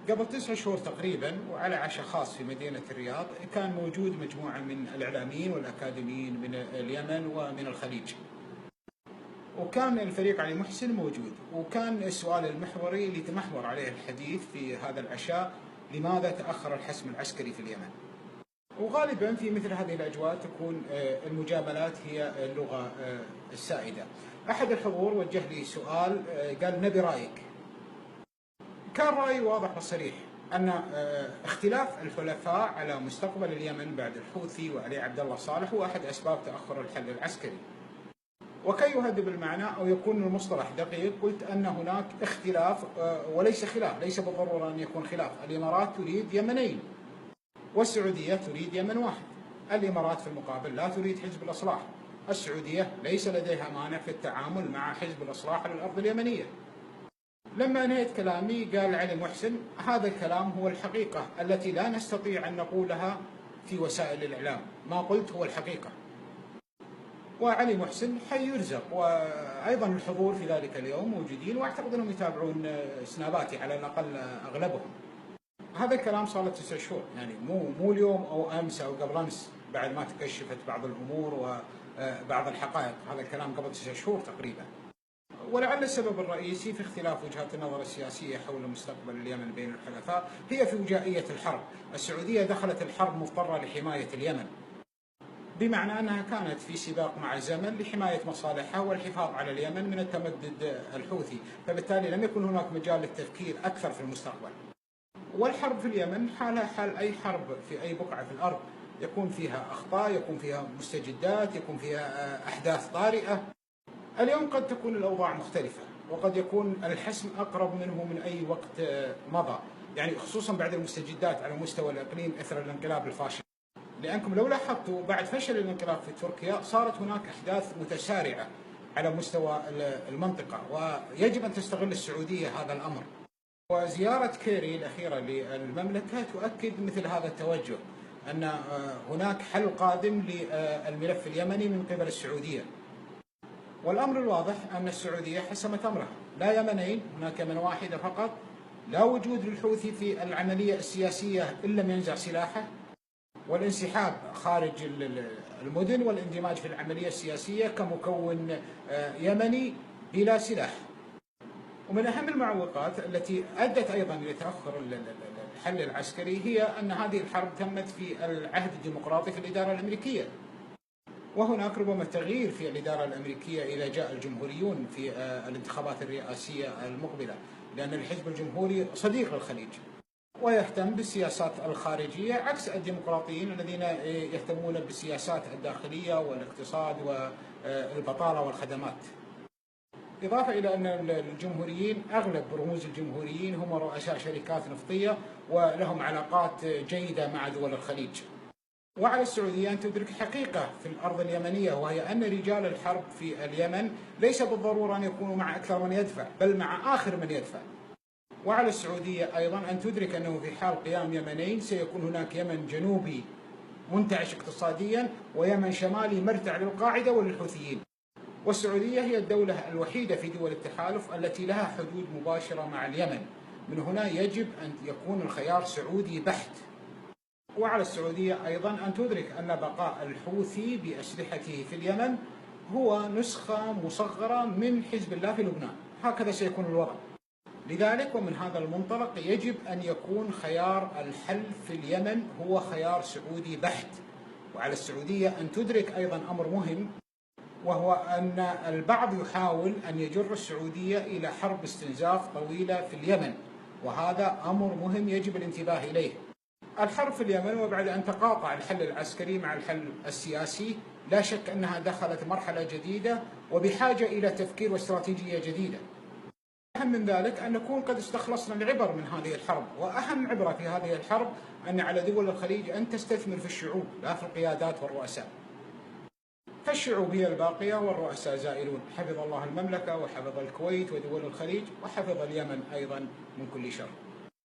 قبل 9 شهور تقريبا وعلى عشاء خاص في مدينة الرياض كان موجود مجموعة من الإعلاميين والأكاديميين من اليمن ومن الخليج، وكان الفريق علي محسن موجود، وكان السؤال المحوري اللي تمحور عليه الحديث في هذا العشاء: لماذا تأخر الحسم العسكري في اليمن؟ وغالبا في مثل هذه الأجواء تكون المجاملات هي اللغة السائدة. أحد الحضور وجه لي سؤال، قال: نبي رأيك. كان رأيي واضح وصريح أن اختلاف الحلفاء على مستقبل اليمن بعد الحوثي وعلي عبد الله صالح هو أحد أسباب تأخر الحل العسكري. وكي يهذب المعنى أو يكون المصطلح دقيق، قلت أن هناك اختلاف وليس خلاف، ليس بالضرورة أن يكون خلاف. الإمارات تريد يمنين والسعودية تريد يمن واحد. الإمارات في المقابل لا تريد حزب الإصلاح، السعودية ليس لديها مانع في التعامل مع حزب الإصلاح على الأرض اليمنية. لما انهيت كلامي قال علي محسن: هذا الكلام هو الحقيقة التي لا نستطيع أن نقولها في وسائل الإعلام، ما قلت هو الحقيقة. وعلي محسن حي يرزق، وأيضا الحضور في ذلك اليوم موجودين، وأعتقد أنهم يتابعون سناباتي على الأقل أغلبهم. هذا الكلام صار له 9 شهور، يعني مو اليوم أو أمس أو قبل أمس بعد ما تكشفت بعض الأمور وبعض الحقائق. هذا الكلام قبل 9 شهور تقريبا. ولعل السبب الرئيسي في اختلاف وجهات النظر السياسية حول مستقبل اليمن بين الحلفاء هي في وجائية الحرب. السعودية دخلت الحرب مضطرة لحماية اليمن، بمعنى أنها كانت في سباق مع الزمن لحماية مصالحها والحفاظ على اليمن من التمدد الحوثي، فبالتالي لم يكن هناك مجال للتفكير أكثر في المستقبل. والحرب في اليمن حالها حال أي حرب في أي بقعة في الأرض، يكون فيها أخطاء، يكون فيها مستجدات، يكون فيها أحداث طارئة. اليوم قد تكون الأوضاع مختلفة، وقد يكون الحسم أقرب منه من أي وقت مضى، يعني خصوصا بعد المستجدات على مستوى الإقليم إثر الانقلاب الفاشل. لأنكم لو لاحظتوا بعد فشل الانقلاب في تركيا صارت هناك أحداث متسارعة على مستوى المنطقة، ويجب أن تستغل السعودية هذا الأمر. وزيارة كيري الأخيرة للمملكة تؤكد مثل هذا التوجه، أن هناك حل قادم للملف اليمني من قبل السعودية. والأمر الواضح أن السعودية حسمت أمرها: لا يمنين، هناك يمن واحدة فقط، لا وجود للحوثي في العملية السياسية إن لم ينزع سلاحه، والانسحاب خارج المدن والاندماج في العملية السياسية كمكون يمني بلا سلاح. ومن أهم المعوقات التي أدت أيضا إلى تأخر الحل العسكري هي أن هذه الحرب تمت في العهد الديمقراطي في الإدارة الأمريكية، وهناك ربما تغيير في الإدارة الأمريكية إذا جاء الجمهوريون في الانتخابات الرئاسية المقبلة، لأن الحزب الجمهوري صديق للخليج ويهتم بالسياسات الخارجية عكس الديمقراطيين الذين يهتمون بالسياسات الداخلية والاقتصاد والبطالة والخدمات. إضافة إلى أن الجمهوريين أغلب رموز الجمهوريين هم رؤساء شركات نفطية ولهم علاقات جيدة مع دول الخليج. وعلى السعودية أن تدرك حقيقة في الأرض اليمنية، وهي أن رجال الحرب في اليمن ليس بالضرورة أن يكونوا مع أكثر من يدفع، بل مع آخر من يدفع. وعلى السعودية أيضا أن تدرك أنه في حال قيام يمنين سيكون هناك يمن جنوبي منتعش اقتصاديا ويمن شمالي مرتع للقاعدة وللحوثيين. والسعودية هي الدولة الوحيدة في دول التحالف التي لها حدود مباشرة مع اليمن، من هنا يجب أن يكون الخيار سعودي بحت. وعلى السعودية أيضا أن تدرك أن بقاء الحوثي بأسلحته في اليمن هو نسخة مصغرة من حزب الله في لبنان، هكذا سيكون الوضع. لذلك ومن هذا المنطلق يجب أن يكون خيار الحل في اليمن هو خيار سعودي بحت. وعلى السعودية أن تدرك أيضا أمر مهم، وهو أن البعض يحاول أن يجر السعودية إلى حرب استنزاف طويلة في اليمن، وهذا أمر مهم يجب الانتباه إليه. الحرب في اليمن وبعد أن تقاطع الحل العسكري مع الحل السياسي لا شك أنها دخلت مرحلة جديدة وبحاجة إلى تفكير واستراتيجية جديدة. أهم من ذلك أن نكون قد استخلصنا العبر من هذه الحرب، وأهم عبرة في هذه الحرب أن على دول الخليج أن تستثمر في الشعوب لا في القيادات والرؤساء. فالشعوب هي الباقية والرؤساء زائلون. حفظ الله المملكة وحفظ الكويت ودول الخليج وحفظ اليمن أيضا من كل شر.